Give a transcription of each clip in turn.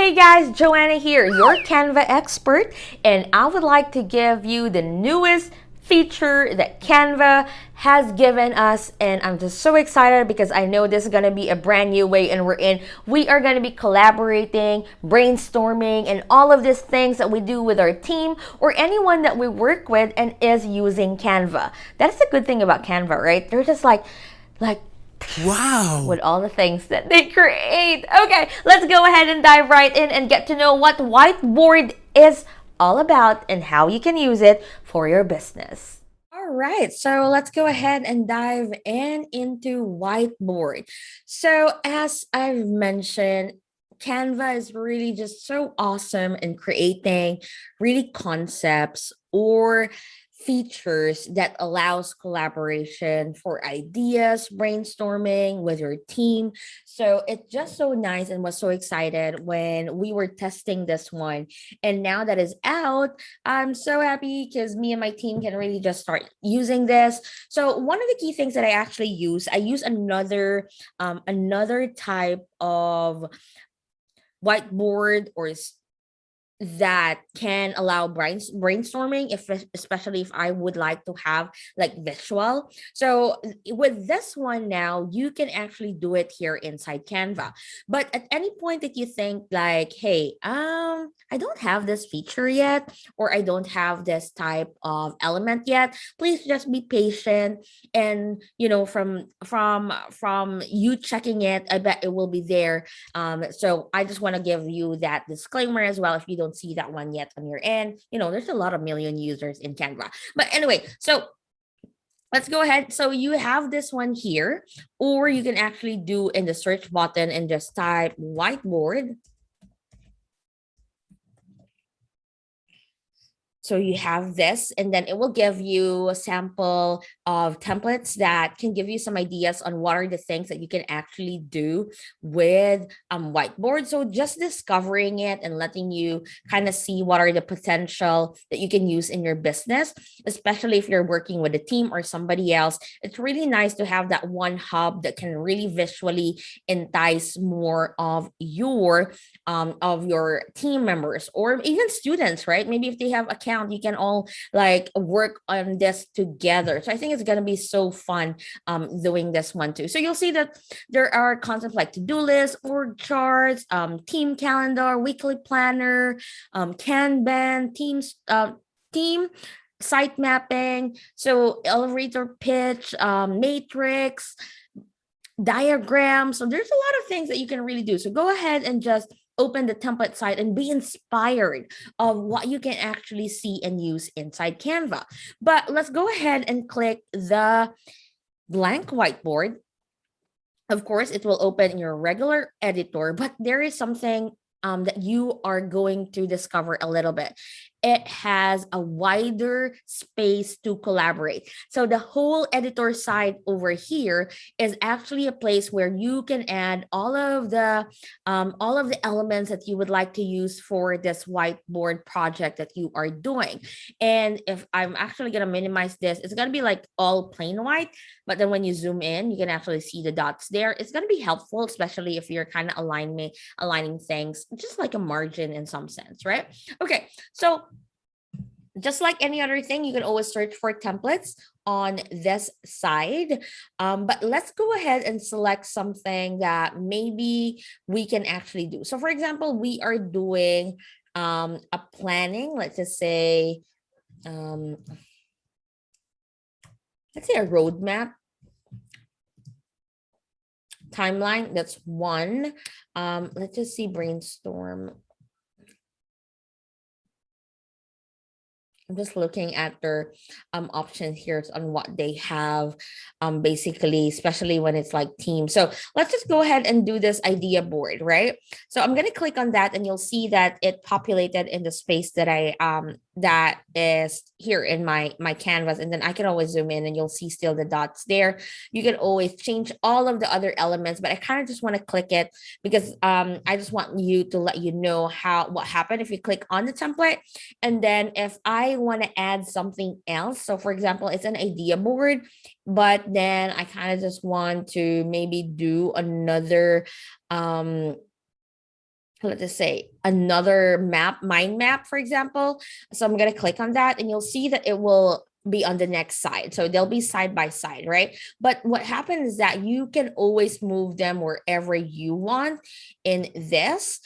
Hey guys, Joanna here, your Canva expert, and I would like to give you the newest feature that Canva has given us, and I'm just so excited because I know this is going to be a brand new way and we are going to be collaborating, brainstorming, and all of these things that we do with our team or anyone that we work with and is using Canva. That's the good thing about Canva, right? They're just like Wow. with all the things that they create. Okay, let's go ahead and dive right in and get to know what Whiteboard is all about and how you can use it for your business. All right, so let's go ahead and dive into Whiteboard. So as I've mentioned, Canva is really just so awesome in creating really concepts or features that allows collaboration for ideas, brainstorming with your team. So it's just so nice and was so excited when we were testing this one. And now that is out, I'm so happy because me and my team can really just start using this. So one of the key things that I use another type of whiteboard that can allow brainstorming, if especially if I would like to have like visual. So with this one now, you can actually do it here inside Canva. But at any point that you think like, hey, I don't have this feature yet, or I don't have this type of element yet, please just be patient. And from you checking it, I bet it will be there. So I just want to give you that disclaimer as well. If you don't see that one yet on your end, there's a lot of million users in Canva. But anyway, so let's go ahead. So you have this one here, or you can actually do in the search button and just type whiteboard. So you have this, and then it will give you a sample of templates that can give you some ideas on what are the things that you can actually do with whiteboard. So just discovering it and letting you kind of see what are the potential that you can use in your business, especially if you're working with a team or somebody else. It's really nice to have that one hub that can really visually entice more of your team members or even students, right? Maybe if they have account, you can all like work on this together. So I think it's gonna be so fun doing this one too. So you'll see that there are concepts like to-do list, org charts, team calendar, weekly planner, Kanban, team site mapping, so elevator pitch, matrix, diagram. So there's a lot of things that you can really do. So go ahead and just open the template site and be inspired of what you can actually see and use inside Canva. But let's go ahead and click the blank whiteboard. Of course, it will open in your regular editor, but there is something that you are going to discover a little bit. It has a wider space to collaborate. So the whole editor side over here is actually a place where you can add all of the elements that you would like to use for this whiteboard project that you are doing. And if I'm actually going to minimize this, it's going to be like all plain white. But then when you zoom in, you can actually see the dots there. It's going to be helpful, especially if you're kind of aligning things, just like a margin in some sense, right? Okay, so just like any other thing, you can always search for templates on this side. But let's go ahead and select something that maybe we can actually do. So for example, we are doing a planning, let's just say, let's say a roadmap timeline. That's one. Let's just see brainstorm. I'm just looking at their options here on what they have, basically, especially when it's like team. So let's just go ahead and do this idea board, right? So I'm going to click on that and you'll see that it populated in the space that that is here in my canvas. And then I can always zoom in and you'll see still the dots there. You can always change all of the other elements, but I kind of just want to click it because I just want you to let you know what happened if you click on the template. And then if I want to add something else, so for example, it's an idea board, but then I kind of just want to maybe do another let's just say another map, mind map, for example. So I'm going to click on that and you'll see that it will be on the next side. So they'll be side by side, right? But what happens is that you can always move them wherever you want in this,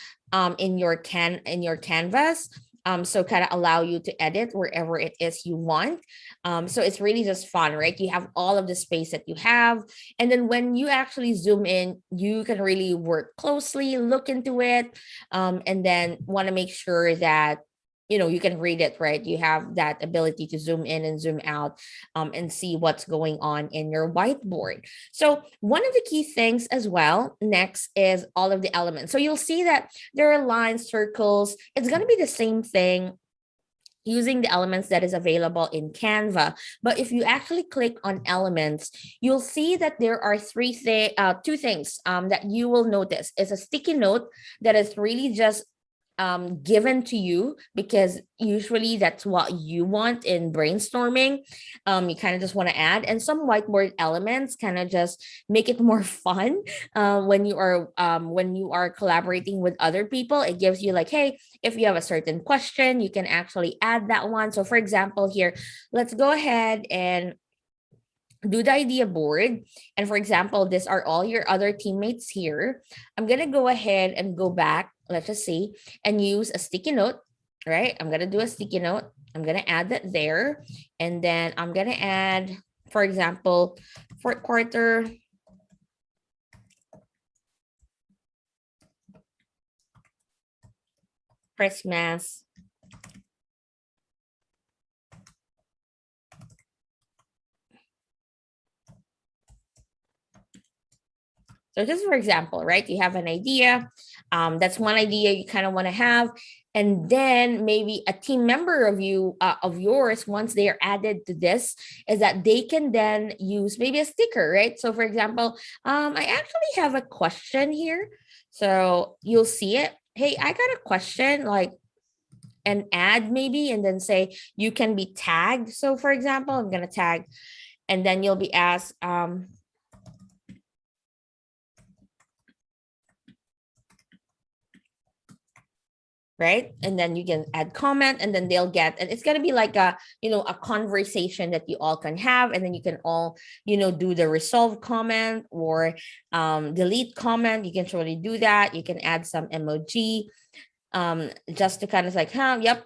in your canvas. So kind of allow you to edit wherever it is you want. So it's really just fun, right? You have all of the space that you have. And then when you actually zoom in, you can really work closely, look into it, and then want to make sure that you can read it, right? You have that ability to zoom in and zoom out, and see what's going on in your whiteboard. So one of the key things as well next is all of the elements. So you'll see that there are lines, circles. It's going to be the same thing using the elements that is available in Canva. But if you actually click on elements, you'll see that there are two things that you will notice. Is a sticky note that is really just given to you because usually that's what you want in brainstorming. You kind of just want to add, and some whiteboard elements kind of just make it more fun when you are collaborating with other people. It gives you like, hey, if you have a certain question, you can actually add that one. So for example, here, let's go ahead and do the idea board. And for example, these are all your other teammates here. I'm going to go ahead and go back, let's just see, and use a sticky note, right? I'm going to do a sticky note. I'm going to add that there. And then I'm going to add, for example, fourth quarter, Christmas, so just for example, right? You have an idea. That's one idea you kind of want to have. And then maybe a team member of yours, once they are added to this, is that they can then use maybe a sticker, right? So for example, I actually have a question here. So you'll see it. Hey, I got a question, like an ad maybe, and then say you can be tagged. So for example, I'm going to tag, and then you'll be asked, right? And then you can add comment, and then they'll get, and it's going to be like a conversation that you all can have. And then you can all do the resolve comment or delete comment. You can surely do that. You can add some emoji, just to kind of like, yep,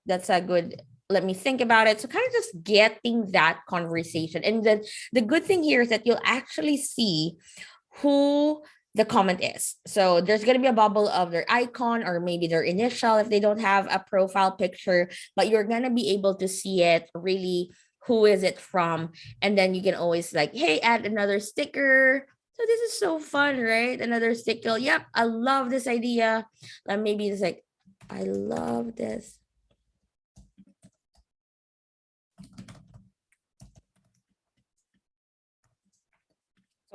that's a good, let me think about it. So kind of just getting that conversation. And then the good thing here is that you'll actually see who the comment is. So there's going to be a bubble of their icon or maybe their initial if they don't have a profile picture, but you're going to be able to see it really, who is it from. And then you can always like, hey, add another sticker. So this is so fun, right? Another sticker. Yep, I love this idea. Like maybe it's like, I love this.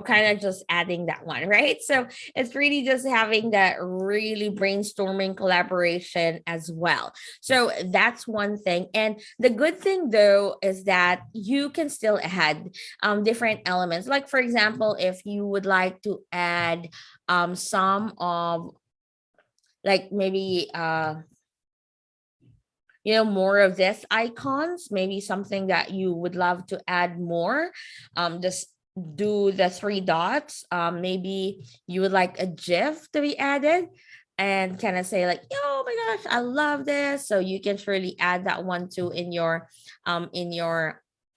Kind of just adding that one, right? So it's really just having that really brainstorming collaboration as well. So that's one thing. And the good thing though is that you can still add different elements. Like for example, if you would like to add some of like maybe more of this icons, maybe something that you would love to add more, just do the three dots. Maybe you would like a GIF to be added and kind of say like, oh my gosh, I love this. So you can surely add that one too in your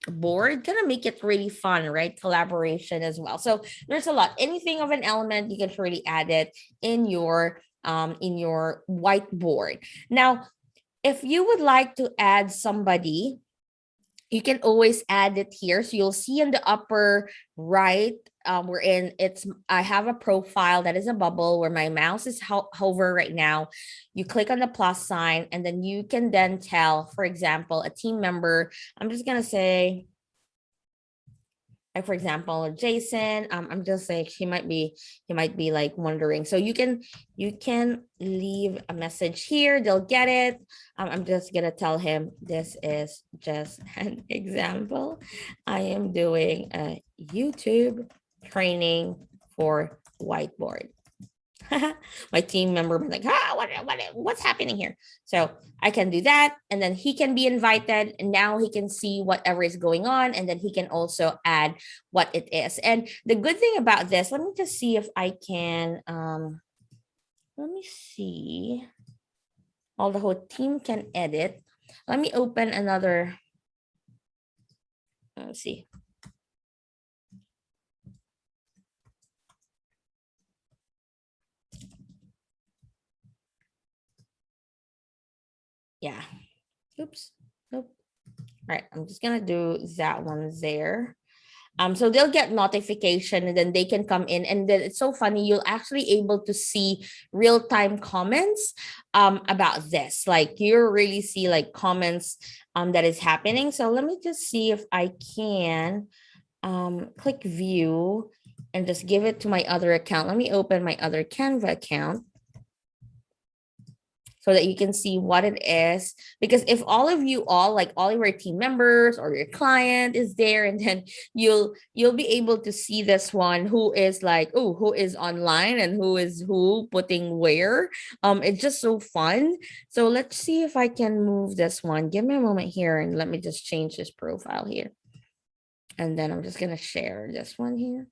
board. Kind of make it really fun, right? Collaboration as well. So there's a lot. Anything of an element, you can surely add it in your whiteboard. Now, if you would like to add somebody, you can always add it here. So you'll see in the upper right, I have a profile that is a bubble where my mouse is hover right now. You click on the plus sign, and then you can then tell, for example, a team member, I'm just going to say, like for example, Jason, I'm just saying he might be like wondering. So you can leave a message here. They'll get it. I'm just gonna tell him this is just an example. I am doing a YouTube training for whiteboard. My team member was like, what's happening here? So I can do that. And then he can be invited. And now he can see whatever is going on. And then he can also add what it is. And the good thing about this, let me just see if I can, let me see. All the whole team can edit. Let me open another. Let's see. Yeah. Oops. Nope. All right. I'm just gonna do that one there. So they'll get notification and then they can come in, and then it's so funny. You'll actually able to see real-time comments about this. Like you really see like comments that is happening. So let me just see if I can click view and just give it to my other account. Let me open my other Canva account so that you can see what it is. Because if all of you like all of your team members or your client is there, and then you'll be able to see this one, who is like, oh, who is online and who is who putting where. It's just so fun. So let's see if I can move this one. Give me a moment here and let me just change this profile here. And then I'm just gonna share this one here.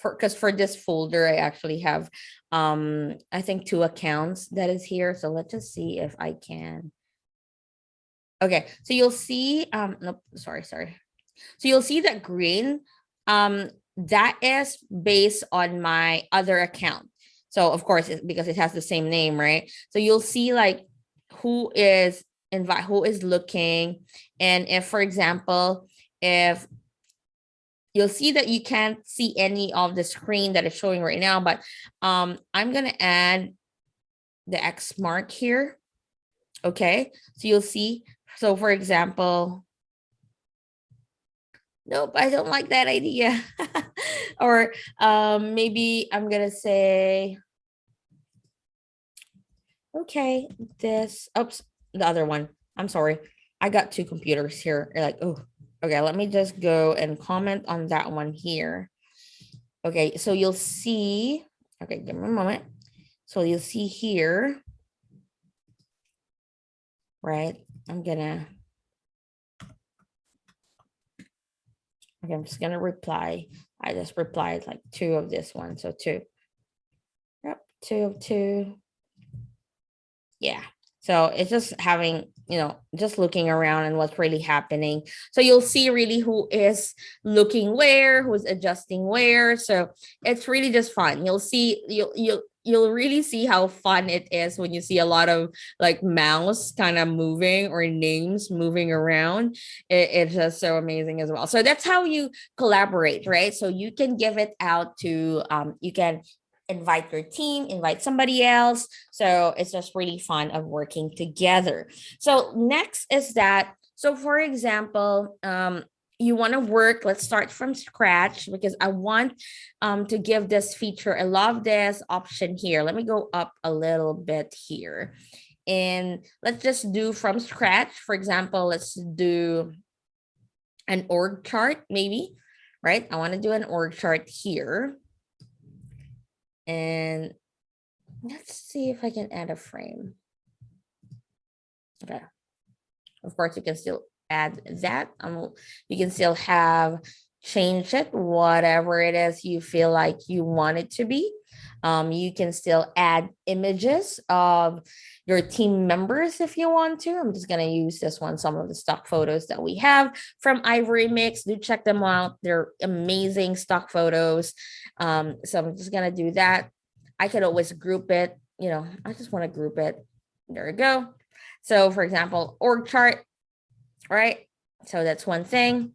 Because for this folder, I actually have, I think 2 accounts that is here. So let's just see if I can. Okay, so you'll see, nope, sorry. So you'll see that green, that is based on my other account. So of course, because it has the same name, right? So you'll see like who is who is looking. And if, for example, if you'll see that you can't see any of the screen that is showing right now, but I'm going to add the X mark here. Okay, so you'll see. So for example, nope, I don't like that idea. Or maybe I'm going to say, okay, this, oops, the other one. I'm sorry. I got 2 computers here. You're like, oh, okay, let me just go and comment on that one here. Okay, so you'll see, okay, give me a moment. So you'll see here, right? I'm just gonna reply. I just replied like 2 of this one. So 2. Yep, 2 of 2. Yeah. So it's just having, just looking around and what's really happening. So you'll see really who is looking where, who's adjusting where. So it's really just fun. You'll see, you'll really see how fun it is when you see a lot of like mouse kind of moving or names moving around. It's just so amazing as well. So that's how you collaborate, right? So you can give it out to, you can invite your team, invite somebody else. So it's just really fun of working together. So next is that, so for example, you want to work, let's start from scratch, because I want to give this feature, I love this option here. Let me go up a little bit here. And let's just do from scratch. For example, let's do an org chart maybe, right? I want to do an org chart here. And let's see if I can add a frame. Okay. Of course, you can still add that. You can still change it, whatever it is you feel like you want it to be. You can still add images of your team members if you want to. I'm just going to use this one, some of the stock photos that we have from Ivory Mix. Do check them out. They're amazing stock photos. So I'm just going to do that. I could always group it. I just want to group it. There we go. So for example, org chart, right? So that's one thing.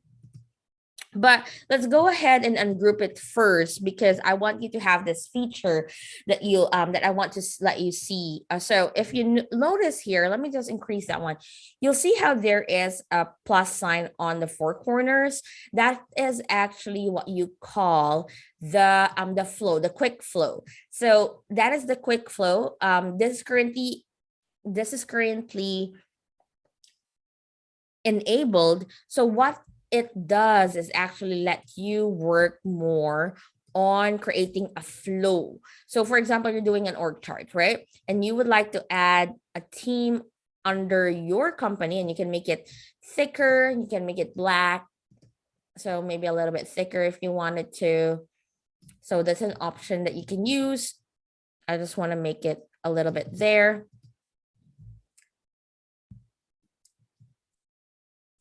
But let's go ahead and ungroup it first, because I want you to have this feature that that I want to let you see. So if you notice here, let me just increase that one. You'll see how there is a plus sign on the 4 corners. That is actually what you call the flow, the quick flow. So that is the quick flow. This is currently enabled. So what it does is actually let you work more on creating a flow. So for example, you're doing an org chart, right? And you would like to add a team under your company, and you can make it thicker, you can make it black. So maybe a little bit thicker if you wanted to. So that's an option that you can use. I just want to make it a little bit there.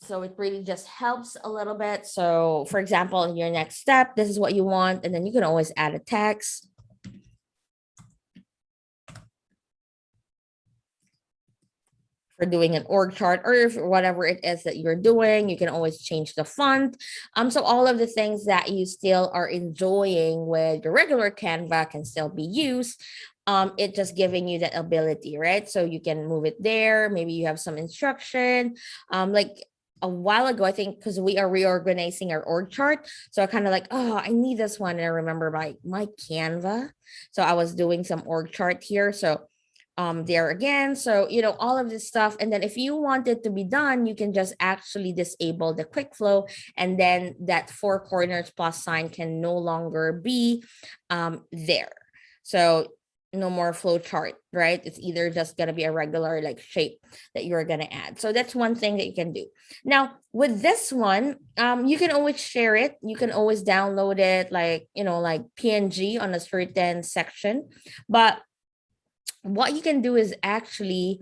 So it really just helps a little bit. So for example, in your next step, this is what you want, and then you can always add a text. For doing an org chart, or if whatever it is that you're doing, you can always change the font. So all of the things that you still are enjoying with your regular Canva can still be used. It just giving you that ability, right? So you can move it there. Maybe you have some instruction. Like a while ago, I think, because we are reorganizing our org chart. So I kind of like, oh, I need this one. And I remember my Canva. So I was doing some org chart here. So there again. So, all of this stuff. And then if you want it to be done, you can just actually disable the quick flow. And then that 4 corners plus sign can no longer be there. So no more flow chart, right? It's either just going to be a regular like shape that you're going to add. So that's one thing that you can do. Now with this one, you can always share it. You can always download it like, like PNG on a certain section. But what you can do is actually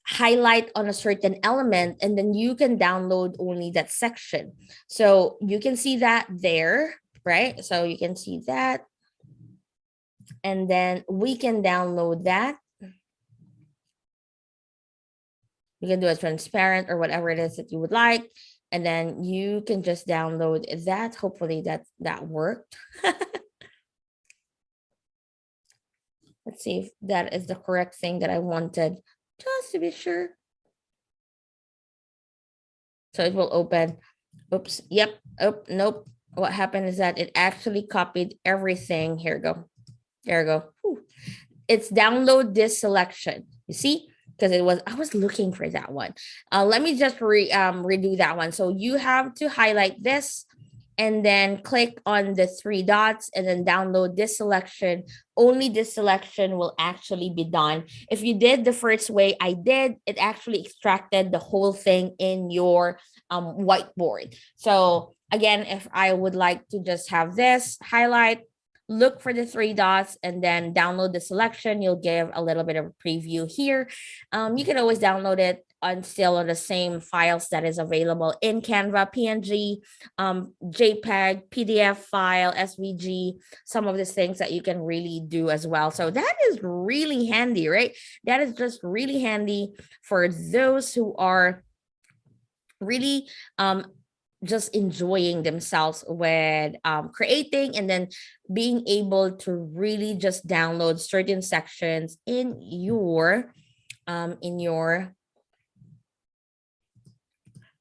highlight on a certain element, and then you can download only that section. So you can see that there, right? So you can see that. And then we can download that. You can do a transparent or whatever it is that you would like. And then you can just download that. Hopefully that worked. Let's see if that is the correct thing that I wanted, just to be sure. So it will open. Oops. Yep. Oh, nope. What happened is that it actually copied everything. Here we go. There we go. Whew. It's download this selection. You see? Because I was looking for that one. Let me just redo that one. So you have to highlight this and then click on the 3 dots and then download this selection. Only this selection will actually be done. If you did the first way I did, it actually extracted the whole thing in your whiteboard. So again, if I would like to just have this highlight, look for the 3 dots and then download the selection, you'll give a little bit of a preview here. You can always download it still on the same files that is available in Canva, PNG, JPEG, PDF file, SVG, some of these things that you can really do as well. So that is really handy, right? That is just really handy for those who are really just enjoying themselves with creating and then being able to really just download certain sections in your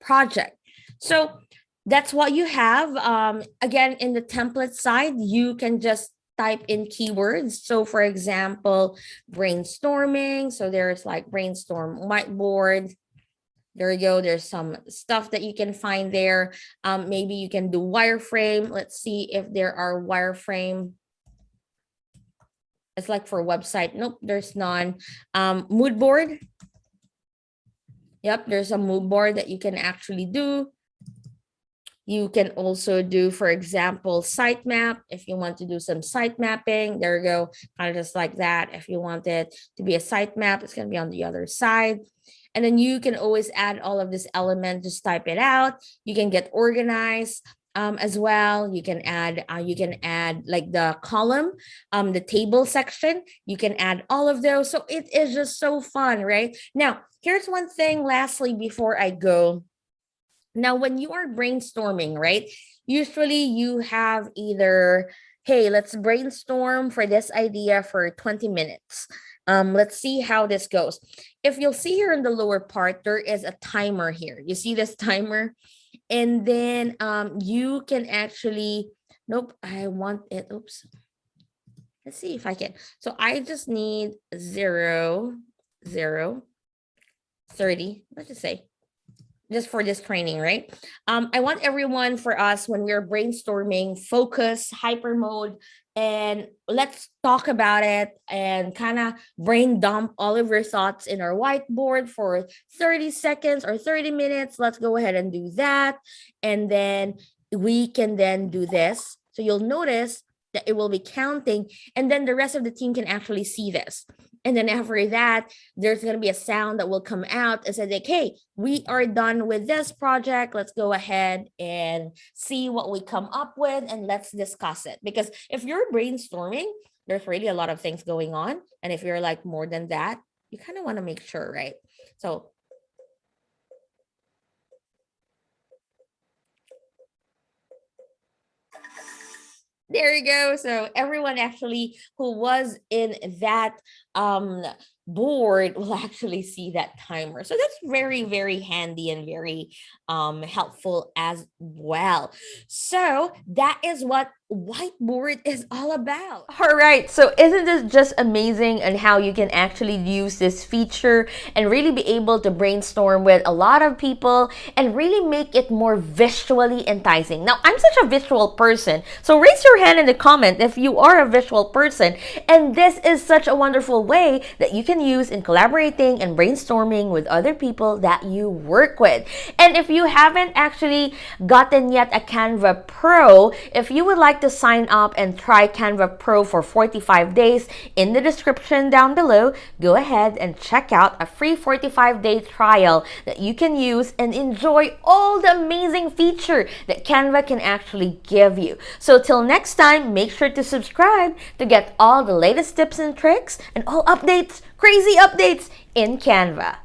project. So that's what you have. Again, in the template side, you can just type in keywords. So for example, brainstorming. So there's like brainstorm whiteboard. There you go. There's some stuff that you can find there. Maybe you can do wireframe. Let's see if there are wireframe. It's like for a website. Nope, there's none. Mood board. Yep, there's a mood board that you can actually do. You can also do, for example, sitemap. If you want to do some site mapping, there you go. Kind of just like that. If you want it to be a sitemap, it's going to be on the other side. And then you can always add all of this element, just type it out. You can get organized as well. You can add like the column, the table section. You can add all of those. So it is just so fun, right? Now, here's one thing lastly before I go. Now, when you are brainstorming, right? Usually you have either, hey, let's brainstorm for this idea for 20 minutes. Let's see how this goes. If you'll see here in the lower part, there is a timer here. You see this timer? And then you can actually, nope, I want it. Oops. Let's see if I can. So I just need 0, 0, 30. Let's just say just for this training, right? I want everyone, for us, when we're brainstorming, focus, hyper mode, and let's talk about it and kind of brain dump all of your thoughts in our whiteboard for 30 seconds or 30 minutes. Let's go ahead and do that. And then we can then do this. So you'll notice that it will be counting, and then the rest of the team can actually see this. And then after that, there's going to be a sound that will come out and say, like, hey, we are done with this project. Let's go ahead and see what we come up with, and let's discuss it. Because if you're brainstorming, there's really a lot of things going on. And if you're like more than that, you kind of want to make sure, right? So there you go. So everyone actually who was in that board will actually see that timer. So that's very, very handy and very helpful as well. So that is what whiteboard is all about. All right, so isn't this just amazing and how you can actually use this feature and really be able to brainstorm with a lot of people and really make it more visually enticing? Now, I'm such a visual person, so raise your hand in the comment if you are a visual person, and this is such a wonderful way that you can use in collaborating and brainstorming with other people that you work with. And if you haven't actually gotten yet a Canva Pro, if you would like to sign up and try Canva Pro for 45 days, in the description down below, go ahead and check out a free 45-day trial that you can use and enjoy all the amazing feature that Canva can actually give you. So till next time, make sure to subscribe to get all the latest tips and tricks and all updates, crazy updates in Canva.